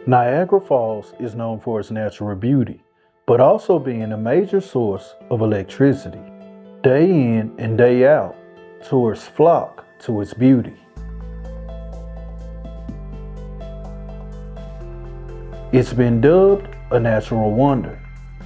Niagara Falls is known for its natural beauty, but also being a major source of electricity. Day in and day out, tourists flock to its beauty. It's been dubbed a natural wonder.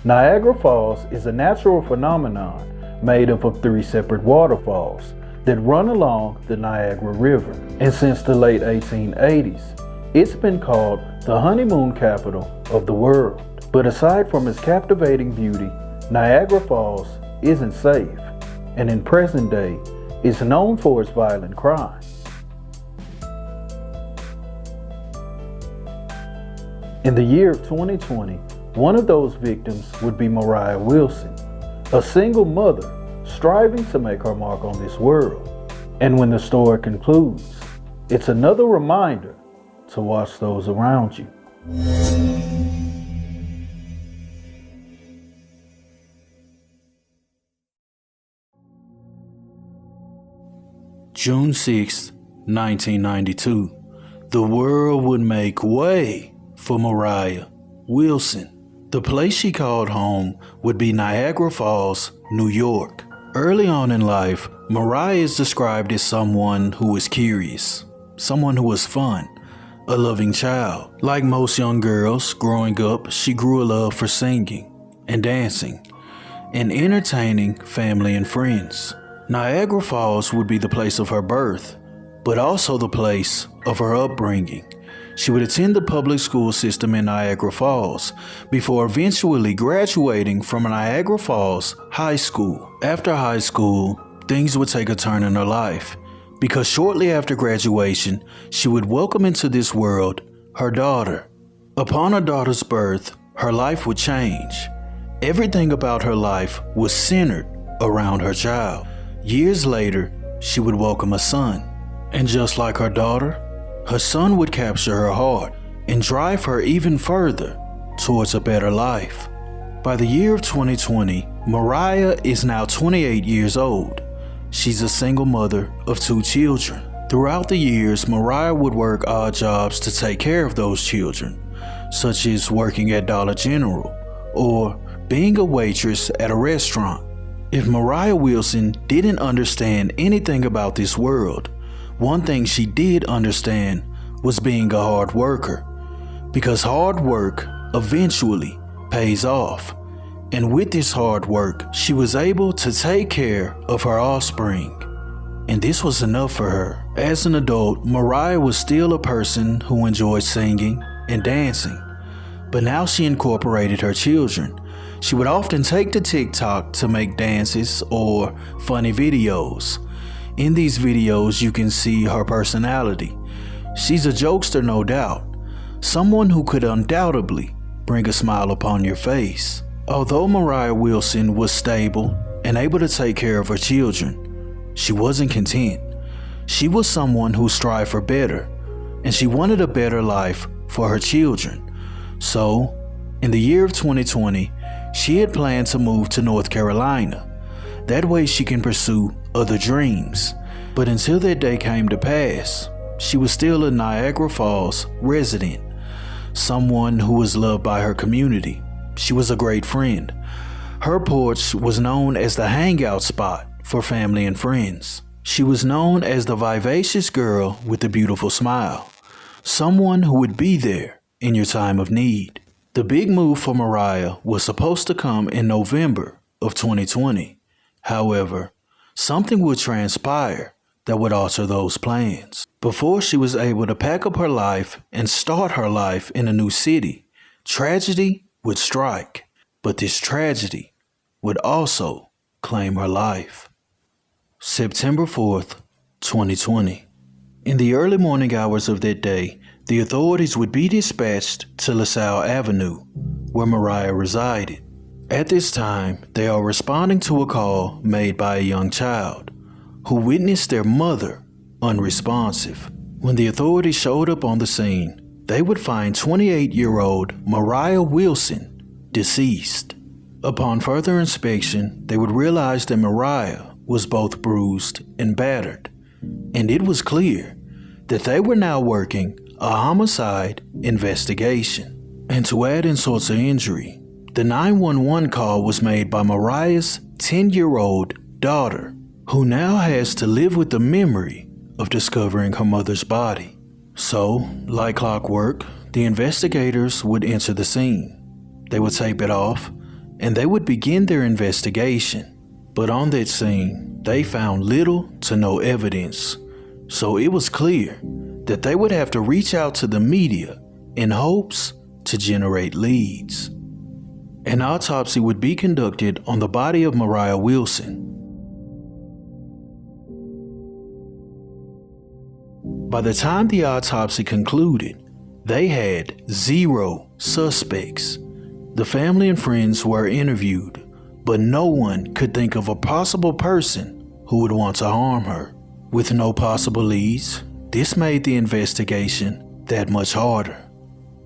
Niagara Falls is a natural phenomenon made up of 3 separate waterfalls that run along the Niagara River. And since the late 1880s, it's been called the honeymoon capital of the world. But aside from its captivating beauty, Niagara Falls isn't safe, and in present day, it's known for its violent crime. In the year of 2020, one of those victims would be Mariah Wilson, a single mother striving to make her mark on this world. And when the story concludes, it's another reminder to watch those around you. June 6, 1992. The world would make way for Mariah Wilson. The place she called home would be Niagara Falls, New York. Early on in life, Mariah is described as someone who was curious, someone who was fun, a loving child. Like most young girls growing up, she grew a love for singing and dancing and entertaining family and friends. Niagara Falls would be the place of her birth, but also the place of her upbringing. She would attend the public school system in Niagara Falls before eventually graduating from Niagara Falls High School. After high school, things would take a turn in her life, because shortly after graduation, she would welcome into this world her daughter. Upon her daughter's birth, her life would change. Everything about her life was centered around her child. Years later, she would welcome a son. And just like her daughter, her son would capture her heart and drive her even further towards a better life. By the year of 2020, Mariah is now 28 years old. She's a single mother of 2 children. Throughout the years, Mariah would work odd jobs to take care of those children, such as working at Dollar General or being a waitress at a restaurant. If Mariah Wilson didn't understand anything about this world, one thing she did understand was being a hard worker, because hard work eventually pays off. And with this hard work, she was able to take care of her offspring. And this was enough for her. As an adult, Mariah was still a person who enjoyed singing and dancing, but now she incorporated her children. She would often take to TikTok to make dances or funny videos. In these videos, you can see her personality. She's a jokester, no doubt, someone who could undoubtedly bring a smile upon your face. Although Mariah Wilson was stable and able to take care of her children, she wasn't content. She was someone who strived for better, and she wanted a better life for her children. So, in the year of 2020, she had planned to move to North Carolina. That way she can pursue other dreams. But until that day came to pass, she was still a Niagara Falls resident, someone who was loved by her community. She was a great friend. Her porch was known as the hangout spot for family and friends. She was known as the vivacious girl with the beautiful smile, someone who would be there in your time of need. The big move for Mariah was supposed to come in November of 2020. However, something would transpire that would alter those plans. Before she was able to pack up her life and start her life in a new city, tragedy would strike. But this tragedy would also claim her life. September 4th, 2020. In the early morning hours of that day, the authorities would be dispatched to LaSalle Avenue, where Mariah resided. At this time, they are responding to a call made by a young child who witnessed their mother unresponsive. When the authorities showed up on the scene, they would find 28-year-old Mariah Wilson deceased. Upon further inspection, they would realize that Mariah was both bruised and battered. and it was clear that they were now working a homicide investigation. And to add insult to injury, the 911 call was made by Mariah's 10-year-old daughter, who now has to live with the memory of discovering her mother's body. So, like clockwork, the investigators would enter the scene. They would tape it off, and they would begin their investigation. But on that scene, they found little to no evidence, so it was clear that they would have to reach out to the media in hopes to generate leads. An autopsy would be conducted on the body of Mariah Wilson. By the time the autopsy concluded, they had 0 suspects. The family and friends were interviewed, but no one could think of a possible person who would want to harm her. With no possible leads, this made the investigation that much harder.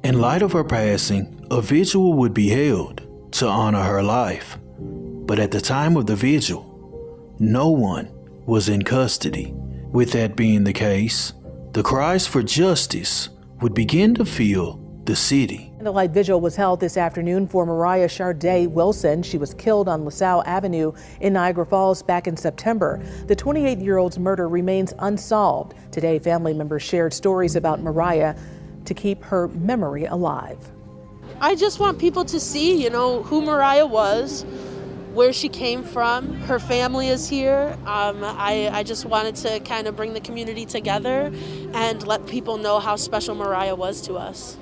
In light of her passing, a vigil would be held to honor her life. But at the time of the vigil, no one was in custody. With that being the case, the cries for justice would begin to fill the city. The light vigil was held this afternoon for Mariah Wilson. She was killed on LaSalle Avenue in Niagara Falls back in September. The 28-year-old's murder remains unsolved. Today, family members shared stories about Mariah to keep her memory alive. I just want people to see, who Mariah was, where she came from. Her family is here. I just wanted to kind of bring the community together and let people know how special Mariah was to us.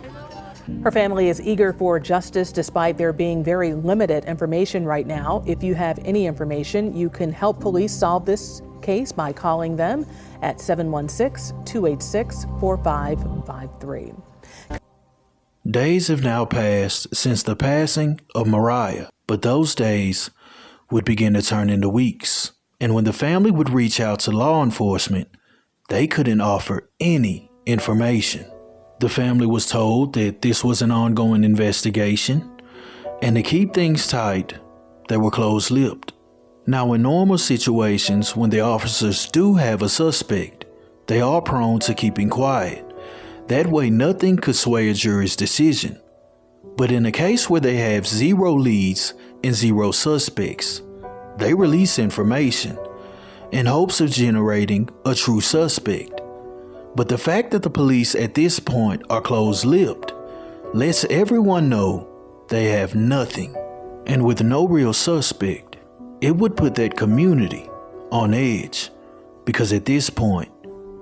Her family is eager for justice despite there being very limited information right now. If you have any information, you can help police solve this case by calling them at 716-286-4553. Days have now passed since the passing of Mariah, but those days would begin to turn into weeks. And when the family would reach out to law enforcement, they couldn't offer any information. The family was told that this was an ongoing investigation, and to keep things tight, they were close-lipped. Now, in normal situations, when the officers do have a suspect, they are prone to keeping quiet. That way, nothing could sway a jury's decision. But in a case where they have 0 leads and 0 suspects, they release information in hopes of generating a true suspect. But the fact that the police at this point are close-lipped lets everyone know they have nothing. And with no real suspect, it would put that community on edge, because at this point,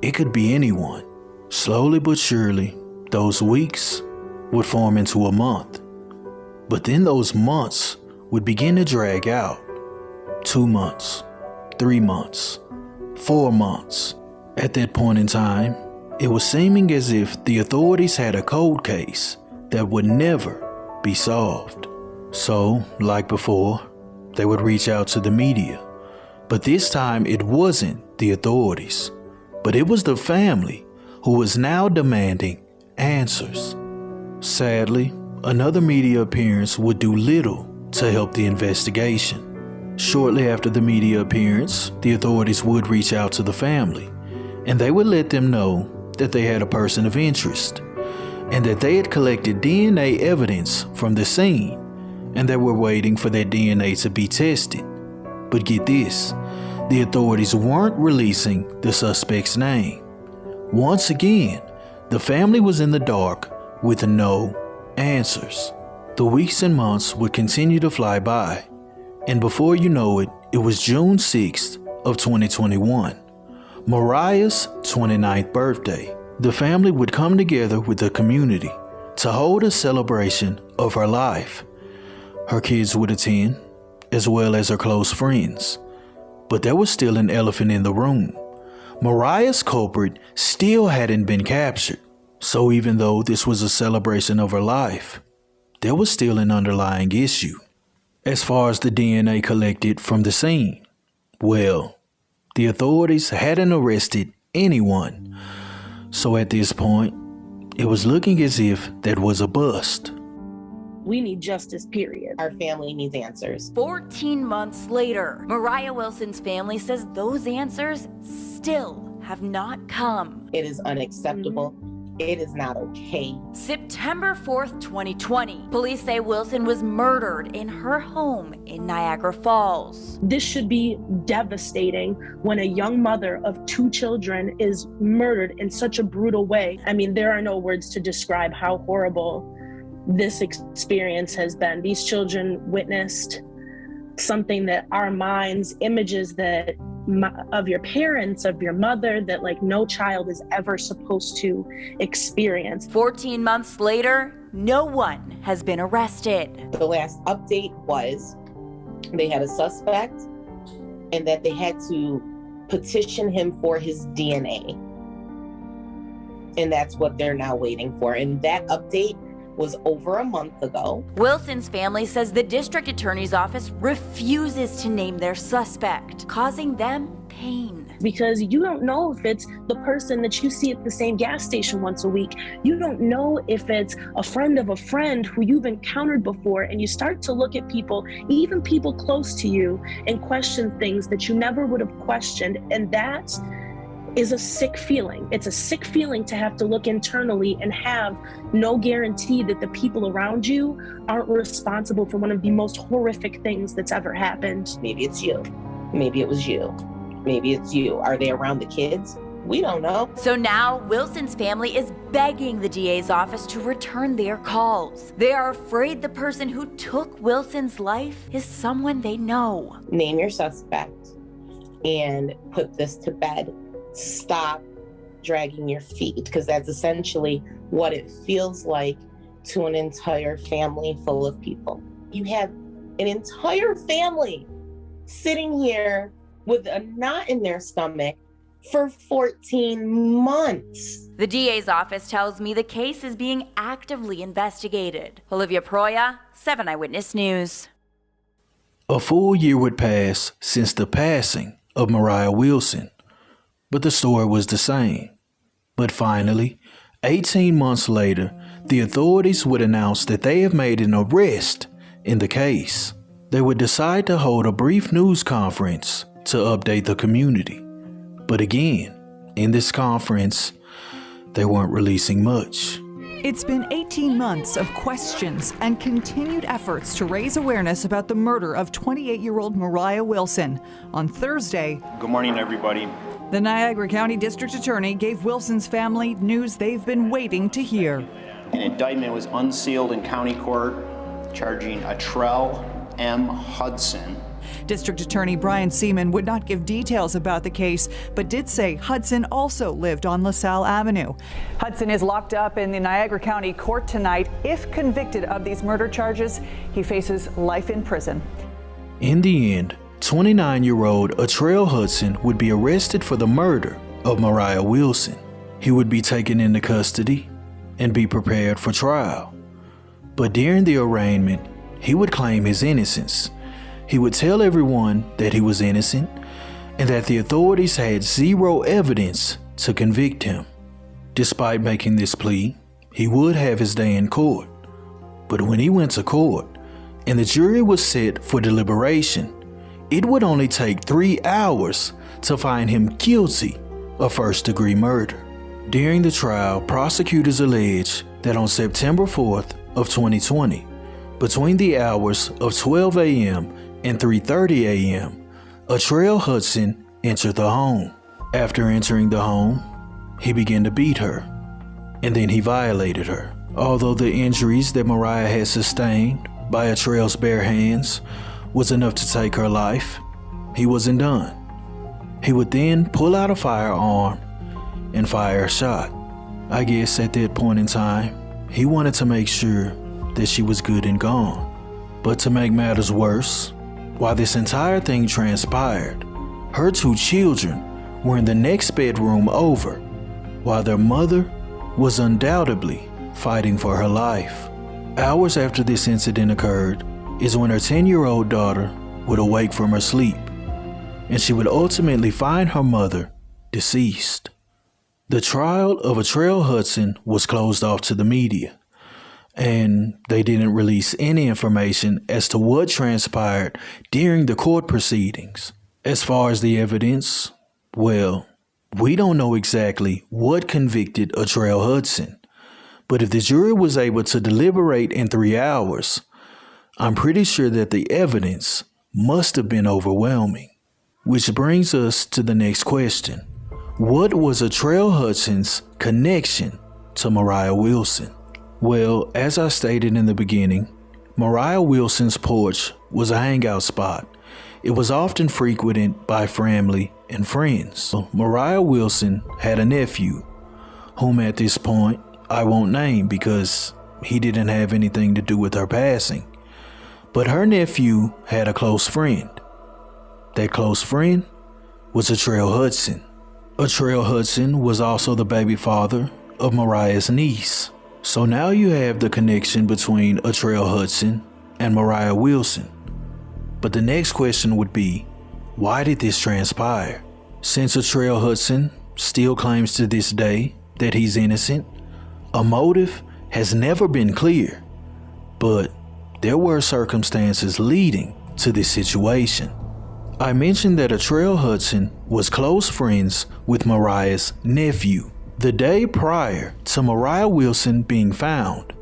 it could be anyone. Slowly but surely, those weeks would form into a month. But then those months would begin to drag out. 2 months, 3 months, 4 months. At that point in time, it was seeming as if the authorities had a cold case that would never be solved. So, like before, they would reach out to the media. But this time it wasn't the authorities, but it was the family who was now demanding answers. Sadly, another media appearance would do little to help the investigation. Shortly after the media appearance, the authorities would reach out to the family, and they would let them know that they had a person of interest, and that they had collected DNA evidence from the scene, and they were waiting for that DNA to be tested. But get this, the authorities weren't releasing the suspect's name. Once again, the family was in the dark with no answers. The weeks and months would continue to fly by, and before you know it, it was June 6th of 2021, Mariah's 29th birthday. The family would come together with the community to hold a celebration of her life. Her kids would attend, as well as her close friends. But there was still an elephant in the room. Mariah's culprit still hadn't been captured. So even though this was a celebration of her life, there was still an underlying issue. As far as the DNA collected from the scene, well, the authorities hadn't arrested anyone. So at this point, it was looking as if that was a bust. We need justice, period. Our family needs answers. 14 months later, Mariah Wilson's family says those answers still have not come. It is unacceptable. It is not okay. September 4th, 2020, police say Wilson was murdered in her home in Niagara Falls. This should be devastating when a young mother of 2 children is murdered in such a brutal way. I mean, there are no words to describe how horrible this experience has been. These children witnessed something that our minds, images that of your parents, of your mother, that like no child is ever supposed to experience. 14 months later, no one has been arrested. The last update was they had a suspect and that they had to petition him for his DNA. And that's what they're now waiting for. And that update was over a month ago. Wilson's family says the district attorney's office refuses to name their suspect, causing them pain. Because you don't know if it's the person that you see at the same gas station once a week. You don't know if it's a friend of a friend who you've encountered before, and you start to look at people, even people close to you, and question things that you never would have questioned. And that is a sick feeling. It's a sick feeling to have to look internally and have no guarantee that the people around you aren't responsible for one of the most horrific things that's ever happened. Maybe it's you. Maybe it was you. Maybe it's you. Are they around the kids? We don't know. So now Wilson's family is begging the DA's office to return their calls. They are afraid the person who took Wilson's life is someone they know. Name your suspect and put this to bed. Stop dragging your feet, because that's essentially what it feels like to an entire family full of people. You have an entire family sitting here with a knot in their stomach for 14 months. The DA's office tells me the case is being actively investigated. Olivia Proya, 7 Eyewitness News. A full year would pass since the passing of Mariah Wilson, but the story was the same. But finally, 18 months later, the authorities would announce that they have made an arrest in the case. They would decide to hold a brief news conference to update the community. But again, in this conference, they weren't releasing much. It's been 18 months of questions and continued efforts to raise awareness about the murder of 28-year-old Mariah Wilson. On Thursday, good morning, everybody. The Niagara County District Attorney gave Wilson's family news they've been waiting to hear. An indictment was unsealed in county court charging Atrell M. Hudson. District Attorney Brian Seaman would not give details about the case, but did say Hudson also lived on LaSalle Avenue. Hudson is locked up in the Niagara County Court tonight. If convicted of these murder charges, he faces life in prison. In the end, 29-year-old Atrell Hudson would be arrested for the murder of Mariah Wilson. He would be taken into custody and be prepared for trial. But during the arraignment, he would claim his innocence. He would tell everyone that he was innocent and that the authorities had zero evidence to convict him. Despite making this plea, he would have his day in court. But when he went to court and the jury was set for deliberation, it would only take 3 hours to find him guilty of first-degree murder. During the trial, prosecutors allege that on September 4th of 2020, between the hours of 12 a.m. and 3:30 a.m., Atrell Hudson entered the home. After entering the home, he began to beat her, and then he violated her. Although the injuries that Mariah had sustained by Atrell's bare hands was enough to take her life, he wasn't done. He would then pull out a firearm and fire a shot. I guess at that point in time, he wanted to make sure that she was good and gone. But to make matters worse, while this entire thing transpired, her 2 children were in the next bedroom over, while their mother was undoubtedly fighting for her life. Hours after this incident occurred is when her 10-year-old daughter would awake from her sleep, and she would ultimately find her mother deceased. The trial of Atrell Hudson was closed off to the media, and they didn't release any information as to what transpired during the court proceedings. As far as the evidence, well, We don't know exactly what convicted Atrell Hudson, but if the jury was able to deliberate in 3 hours, I'm pretty sure that the evidence must have been overwhelming. Which brings us to the next question. What was Atrell Hudson's connection to Mariah Wilson? Well, as I stated in the beginning, Mariah Wilson's porch was a hangout spot. It was often frequented by family and friends. Mariah Wilson had a nephew, whom at this point I won't name because he didn't have anything to do with her passing. But her nephew had a close friend. That close friend was Atrell Hudson. Atrell Hudson was also the baby father of Mariah's niece. So now you have the connection between Atrell Hudson and Mariah Wilson. But the next question would be, why did this transpire? Since Atrell Hudson still claims to this day that he's innocent, a motive has never been clear. But there were circumstances leading to this situation. I mentioned that Atrell Hudson was close friends with Mariah's nephew. The day prior to Mariah Wilson being found,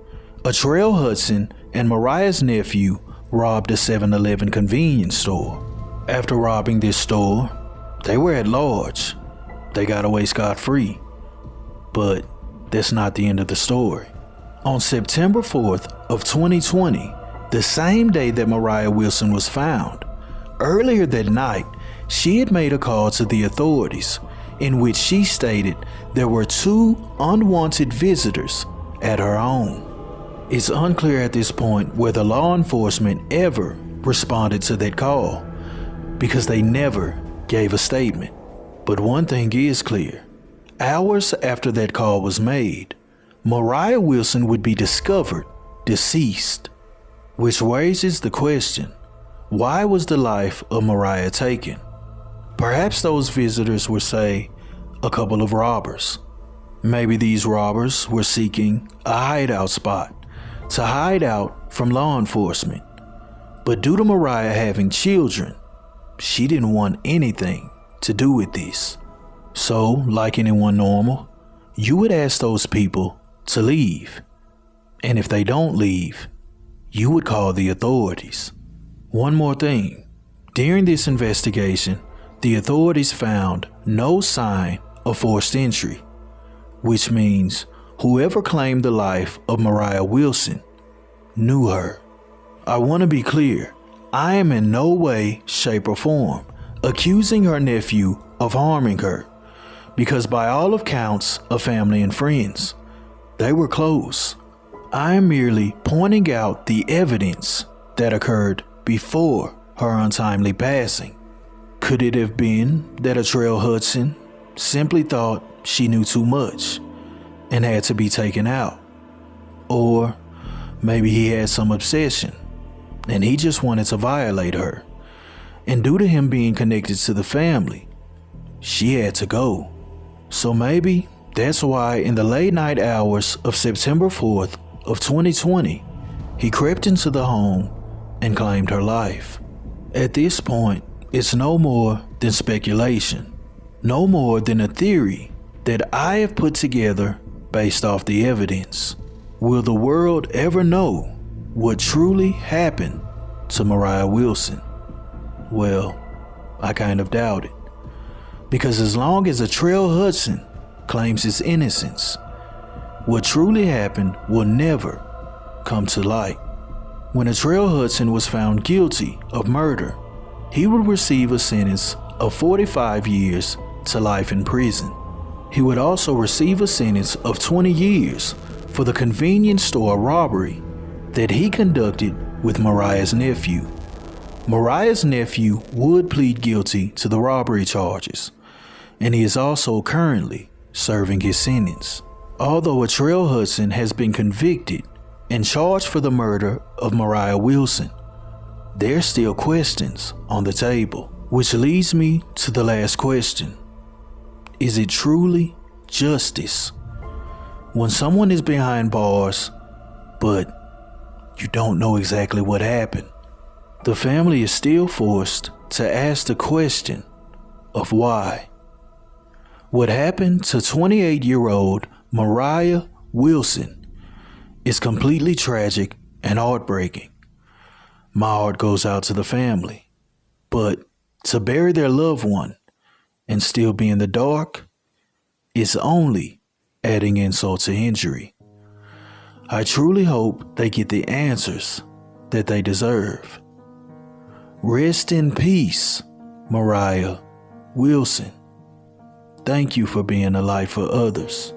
Atrell Hudson and Mariah's nephew robbed a 7-Eleven convenience store. After robbing this store, they were at large. They got away scot-free. But that's not the end of the story. On September 4th of 2020, the same day that Mariah Wilson was found, earlier that night, she had made a call to the authorities in which she stated there were 2 unwanted visitors at her home. It's unclear at this point whether law enforcement ever responded to that call because they never gave a statement. But one thing is clear. Hours after that call was made, Mariah Wilson would be discovered deceased, which raises the question, why was the life of Mariah taken? Perhaps those visitors were, say, a couple of robbers. Maybe these robbers were seeking a hideout spot to hide out from law enforcement. But due to Mariah having children, she didn't want anything to do with this. So, like anyone normal, you would ask those people to leave. And if they don't leave, you would call the authorities. One more thing. During this investigation, the authorities found no sign of forced entry, which means whoever claimed the life of Mariah Wilson knew her. I want to be clear. I am in no way, shape, or form accusing her nephew of harming her, because by all accounts of family and friends, they were close. I am merely pointing out the evidence that occurred before her untimely passing. Could it have been that Atrell Hudson simply thought she knew too much and had to be taken out? Or maybe he had some obsession and he just wanted to violate her. And due to him being connected to the family, she had to go. So maybe that's why in the late night hours of September 4th of 2020, he crept into the home and claimed her life. At this point, it's no more than speculation, no more than a theory that I have put together based off the evidence. Will the world ever know what truly happened to Mariah Wilson? Well, I kind of doubt it. Because as long as Atrell Hudson claims his innocence, what truly happened will never come to light. When Atrell Hudson was found guilty of murder, he would receive a sentence of 45 years to life in prison. He would also receive a sentence of 20 years for the convenience store robbery that he conducted with Mariah's nephew. Mariah's nephew would plead guilty to the robbery charges, and he is also currently serving his sentence. Although Atrell Hudson has been convicted and charged for the murder of Mariah Wilson, there's still questions on the table, which leads me to the last question. Is it truly justice when someone is behind bars, but you don't know exactly what happened? The family is still forced to ask the question of why. What happened to 28-year-old Mariah Wilson is completely tragic and heartbreaking. My heart goes out to the family, but to bury their loved one and still be in the dark is only adding insult to injury. I truly hope they get the answers that they deserve. Rest in peace, Mariah Wilson. Thank you for being a light for others.